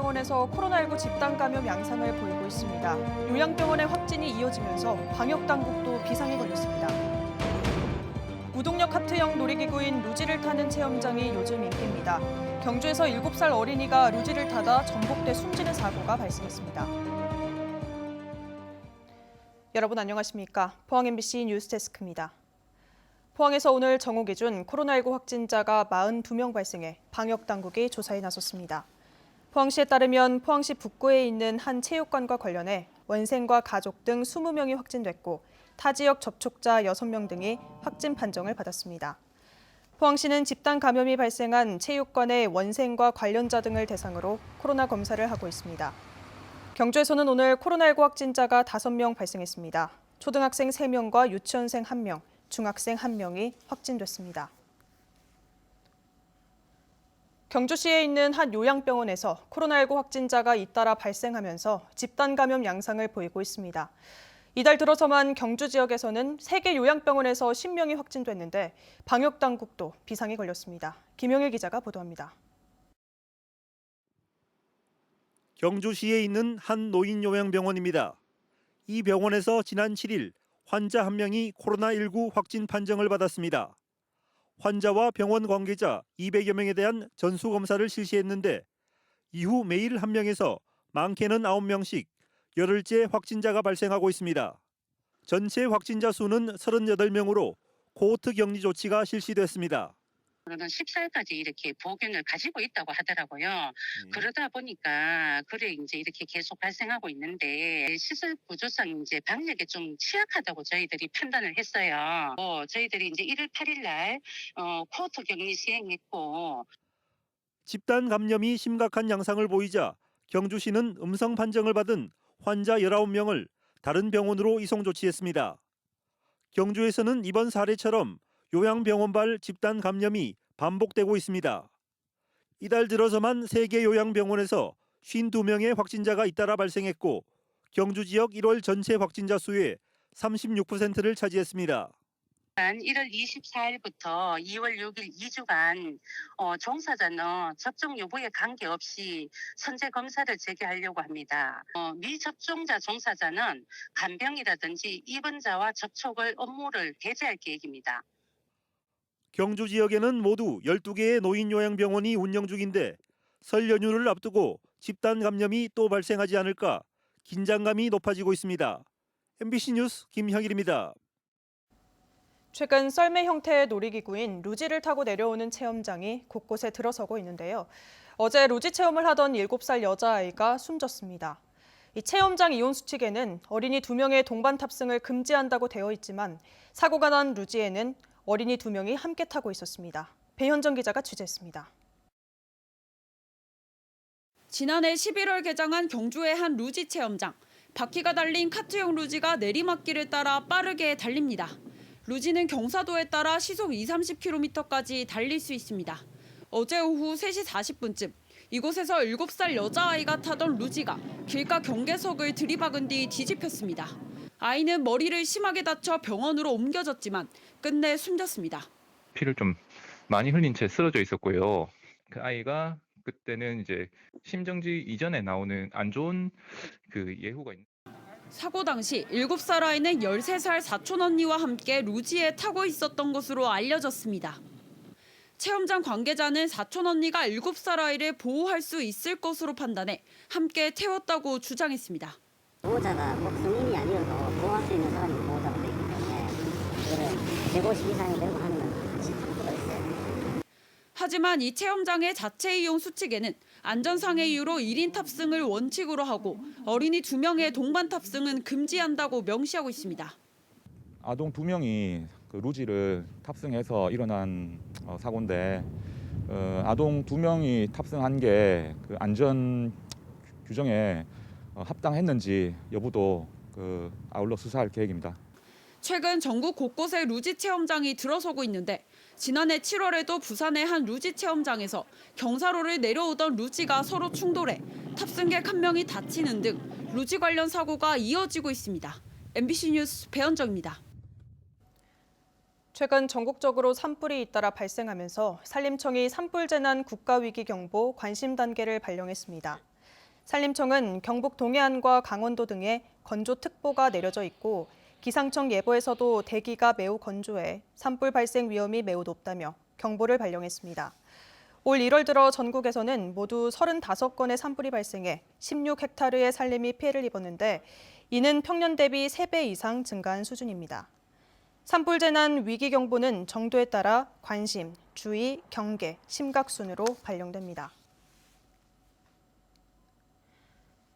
요양병원에서 코로나19 집단 감염 양상을 보이고 있습니다. 요양병원의 확진이 이어지면서 방역당국도 비상에 걸렸습니다. 무동력 카트형 놀이기구인 루지를 타는 체험장이 요즘 인기입니다. 경주에서 7살 어린이가 루지를 타다 전복돼 숨지는 사고가 발생했습니다. 여러분 안녕하십니까? 포항 MBC 뉴스데스크입니다. 포항에서 오늘 정오 기준 코로나19 확진자가 42명 발생해 방역당국이 조사에 나섰습니다. 포항시에 따르면 포항시 북구에 있는 한 체육관과 관련해 원생과 가족 등 20명이 확진됐고 타 지역 접촉자 6명 등이 확진 판정을 받았습니다. 포항시는 집단 감염이 발생한 체육관의 원생과 관련자 등을 대상으로 코로나 검사를 하고 있습니다. 경주에서는 오늘 코로나19 확진자가 5명 발생했습니다. 초등학생 3명과 유치원생 1명, 중학생 1명이 확진됐습니다. 경주시에 있는 한 요양병원에서 코로나19 확진자가 잇따라 발생하면서 집단 감염 양상을 보이고 있습니다. 이달 들어서만 경주 지역에서는 3개 요양병원에서 10명이 확진됐는데 방역당국도 비상에 걸렸습니다. 김용일 기자가 보도합니다. 경주시에 있는 한 노인요양병원입니다. 이 병원에서 지난 7일 환자 1명이 코로나19 확진 판정을 받았습니다. 환자와 병원 관계자 200여 명에 대한 전수검사를 실시했는데 이후 매일 1명에서 많게는 9명씩 열흘째 확진자가 발생하고 있습니다. 전체 확진자 수는 38명으로 코호트 격리 조치가 실시됐습니다. 그러면 10살까지 이렇게 보균을 가지고 있다고 하더라고요. 그러다 보니까 이제 이렇게 계속 발생하고 있는데 시설 구조상 이제 방역에 좀 취약하다고 저희들이 판단을 했어요. 저희들이 이제 1월 8일 날 코호트 격리 시행했고 집단 감염이 심각한 양상을 보이자 경주시는 음성 판정을 받은 환자 19명을 다른 병원으로 이송 조치했습니다. 경주에서는 이번 사례처럼 요양병원발 집단 감염이 반복되고 있습니다. 이달 들어서만 3개 요양병원에서 52명의 확진자가 잇따라 발생했고 경주 지역 1월 전체 확진자 수의 36%를 차지했습니다. 1월 24일부터 2월 6일 2주간 종사자는 접종 여부에 관계없이 선제 검사를 재개하려고 합니다. 미접종자 종사자는 간병이라든지 입원자와 접촉을 업무를 배제할 계획입니다. 경주 지역에는 모두 12개의 노인요양병원이 운영 중인데 설 연휴를 앞두고 집단 감염이 또 발생하지 않을까 긴장감이 높아지고 있습니다. MBC 뉴스 김형일입니다. 최근 썰매 형태의 놀이기구인 루지를 타고 내려오는 체험장이 곳곳에 들어서고 있는데요. 어제 루지 체험을 하던 7살 여자아이가 숨졌습니다. 이 체험장 이용 수칙에는 어린이 2명의 동반 탑승을 금지한다고 되어 있지만 사고가 난 루지에는 어린이 2명이 함께 타고 있었습니다. 배현정 기자가 취재했습니다. 지난해 11월 개장한 경주의 한 루지 체험장. 바퀴가 달린 카트용 루지가 내리막길을 따라 빠르게 달립니다. 루지는 경사도에 따라 시속 20-30km까지 달릴 수 있습니다. 어제 오후 3시 40분쯤 이곳에서 7살 여자아이가 타던 루지가 길가 경계석을 들이박은 뒤 뒤집혔습니다. 아이는 머리를 심하게 다쳐 병원으로 옮겨졌지만 끝내 숨졌습니다. 피를 좀 많이 흘린 채 쓰러져 있었고요. 그 아이가 그때는 이제 심정지 이전에 나오는 안 좋은 그 예후가 있는. 사고 당시 7살 아이는 13살 사촌 언니와 함께 루지에 타고 있었던 것으로 알려졌습니다. 체험장 관계자는 사촌 언니가 7살 아이를 보호할 수 있을 것으로 판단해 함께 태웠다고 주장했습니다. 보호자가 꼭 성인이 아니어도 보호할 수 있는 사람이 보호자가 되기 때문에 그거를 150 이상이 되고 하는 건 같이 탈 수가 있어요. 하지만 이 체험장의 자체 이용 수칙에는 안전상의 이유로 1인 탑승을 원칙으로 하고 어린이 2명의 동반 탑승은 금지한다고 명시하고 있습니다. 아동 2명이 그 루지를 탑승해서 일어난 사고인데 아동 2명이 탑승한 게 그 안전 규정에 합당했는지 여부도 아울러 수사할 계획입니다. 최근 전국 곳곳에 루지 체험장이 들어서고 있는데 지난해 7월에도 부산의 한 루지 체험장에서 경사로를 내려오던 루지가 서로 충돌해 탑승객 1명이 다치는 등 루지 관련 사고가 이어지고 있습니다. MBC 뉴스 배현정입니다. 최근 전국적으로 산불이 잇따라 발생하면서 산림청이 산불 재난 국가위기경보 관심 단계를 발령했습니다. 산림청은 경북 동해안과 강원도 등에 건조특보가 내려져 있고 기상청 예보에서도 대기가 매우 건조해 산불 발생 위험이 매우 높다며 경보를 발령했습니다. 올 1월 들어 전국에서는 모두 35건의 산불이 발생해 16헥타르의 산림이 피해를 입었는데 이는 평년 대비 3배 이상 증가한 수준입니다. 산불 재난 위기경보는 정도에 따라 관심, 주의, 경계, 심각 순으로 발령됩니다.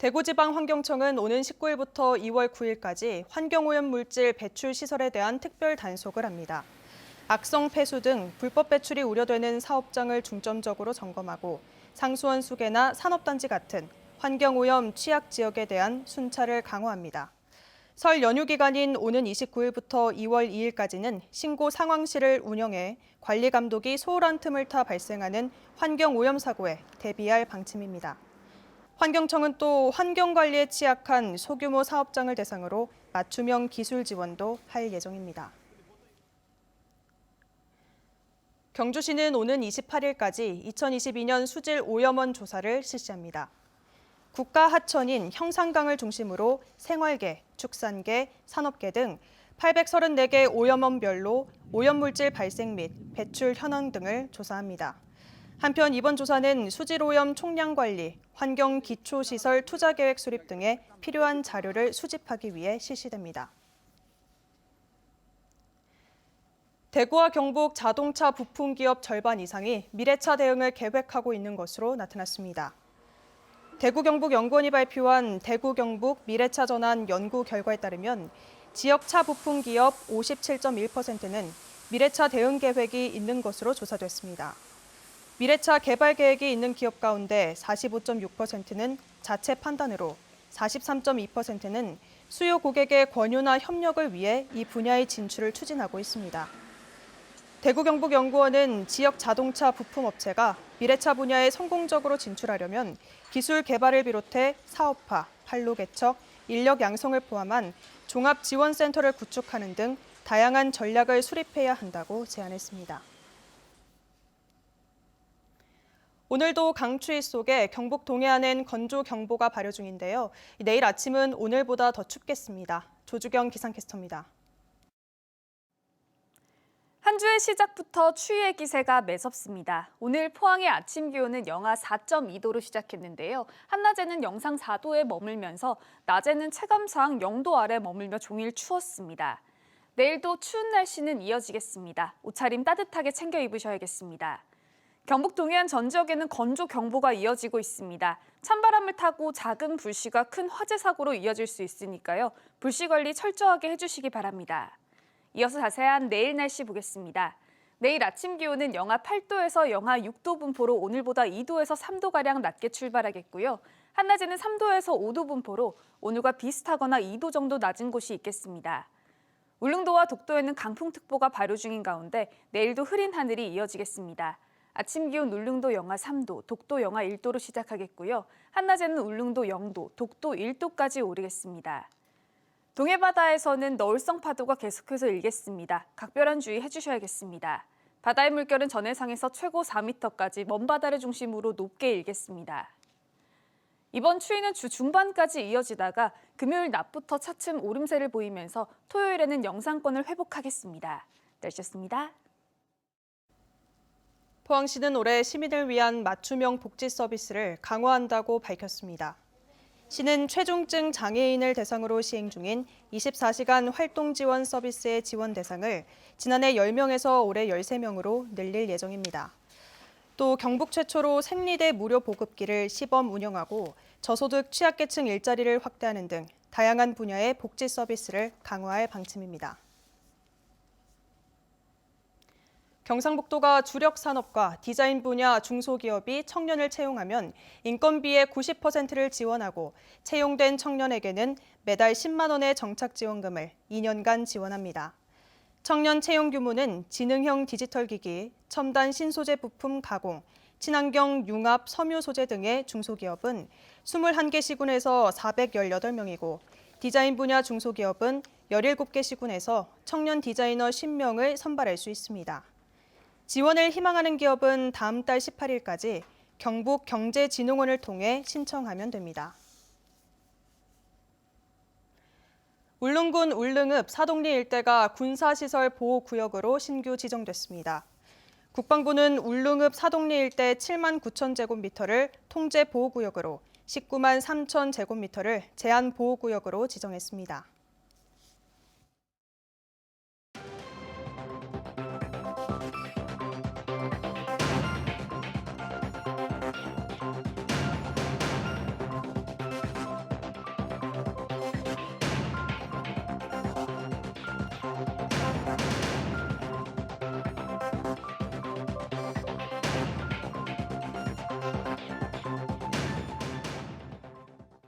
대구지방환경청은 오는 19일부터 2월 9일까지 환경오염물질 배출 시설에 대한 특별 단속을 합니다. 악성 폐수 등 불법 배출이 우려되는 사업장을 중점적으로 점검하고 상수원 수계나 산업단지 같은 환경오염 취약 지역에 대한 순찰을 강화합니다. 설 연휴 기간인 오는 29일부터 2월 2일까지는 신고 상황실을 운영해 관리 감독이 소홀한 틈을 타 발생하는 환경오염 사고에 대비할 방침입니다. 환경청은 또 환경관리에 취약한 소규모 사업장을 대상으로 맞춤형 기술 지원도 할 예정입니다. 경주시는 오는 28일까지 2022년 수질 오염원 조사를 실시합니다. 국가 하천인 형산강을 중심으로 생활계, 축산계, 산업계 등 834개 오염원별로 오염물질 발생 및 배출 현황 등을 조사합니다. 한편 이번 조사는 수질오염 총량 관리, 환경기초시설 투자계획 수립 등에 필요한 자료를 수집하기 위해 실시됩니다. 대구와 경북 자동차 부품 기업 절반 이상이 미래차 대응을 계획하고 있는 것으로 나타났습니다. 대구경북연구원이 발표한 대구경북 미래차 전환 연구 결과에 따르면 지역 차 부품 기업 57.1%는 미래차 대응 계획이 있는 것으로 조사됐습니다. 미래차 개발 계획이 있는 기업 가운데 45.6%는 자체 판단으로, 43.2%는 수요 고객의 권유나 협력을 위해 이 분야의 진출을 추진하고 있습니다. 대구경북연구원은 지역 자동차 부품업체가 미래차 분야에 성공적으로 진출하려면 기술 개발을 비롯해 사업화, 판로 개척, 인력 양성을 포함한 종합지원센터를 구축하는 등 다양한 전략을 수립해야 한다고 제안했습니다. 오늘도 강추위 속에 경북 동해안엔 건조경보가 발효 중인데요. 내일 아침은 오늘보다 더 춥겠습니다. 조주경 기상캐스터입니다. 한 주의 시작부터 추위의 기세가 매섭습니다. 오늘 포항의 아침 기온은 영하 4.2도로 시작했는데요. 한낮에는 영상 4도에 머물면서 낮에는 체감상 0도 아래 머물며 종일 추웠습니다. 내일도 추운 날씨는 이어지겠습니다. 옷차림 따뜻하게 챙겨 입으셔야겠습니다. 경북 동해안 전 지역에는 건조 경보가 이어지고 있습니다. 찬바람을 타고 작은 불씨가 큰 화재 사고로 이어질 수 있으니까요. 불씨 관리 철저하게 해주시기 바랍니다. 이어서 자세한 내일 날씨 보겠습니다. 내일 아침 기온은 영하 8도에서 영하 6도 분포로 오늘보다 2도에서 3도가량 낮게 출발하겠고요. 한낮에는 3도에서 5도 분포로 오늘과 비슷하거나 2도 정도 낮은 곳이 있겠습니다. 울릉도와 독도에는 강풍특보가 발효 중인 가운데 내일도 흐린 하늘이 이어지겠습니다. 아침 기온 울릉도 영하 3도, 독도 영하 1도로 시작하겠고요. 한낮에는 울릉도 0도, 독도 1도까지 오르겠습니다. 동해 바다에서는 너울성 파도가 계속해서 일겠습니다. 각별한 주의해 주셔야겠습니다. 바다의 물결은 전해상에서 최고 4m까지 먼 바다를 중심으로 높게 일겠습니다. 이번 추위는 주 중반까지 이어지다가 금요일 낮부터 차츰 오름세를 보이면서 토요일에는 영상권을 회복하겠습니다. 날씨였습니다. 포항시는 올해 시민을 위한 맞춤형 복지 서비스를 강화한다고 밝혔습니다. 시는 최중증 장애인을 대상으로 시행 중인 24시간 활동 지원 서비스의 지원 대상을 지난해 10명에서 올해 13명으로 늘릴 예정입니다. 또 경북 최초로 생리대 무료 보급기를 시범 운영하고 저소득 취약계층 일자리를 확대하는 등 다양한 분야의 복지 서비스를 강화할 방침입니다. 경상북도가 주력 산업과 디자인 분야 중소기업이 청년을 채용하면 인건비의 90%를 지원하고 채용된 청년에게는 매달 10만 원의 정착 지원금을 2년간 지원합니다. 청년 채용 규모는 지능형 디지털 기기, 첨단 신소재 부품 가공, 친환경 융합 섬유 소재 등의 중소기업은 21개 시군에서 418명이고 디자인 분야 중소기업은 17개 시군에서 청년 디자이너 10명을 선발할 수 있습니다. 지원을 희망하는 기업은 다음 달 18일까지 경북경제진흥원을 통해 신청하면 됩니다. 울릉군 울릉읍 사동리 일대가 군사시설 보호구역으로 신규 지정됐습니다. 국방부는 울릉읍 사동리 일대 7만 9천 제곱미터를 통제 보호구역으로 19만 3천 제곱미터를 제한 보호구역으로 지정했습니다.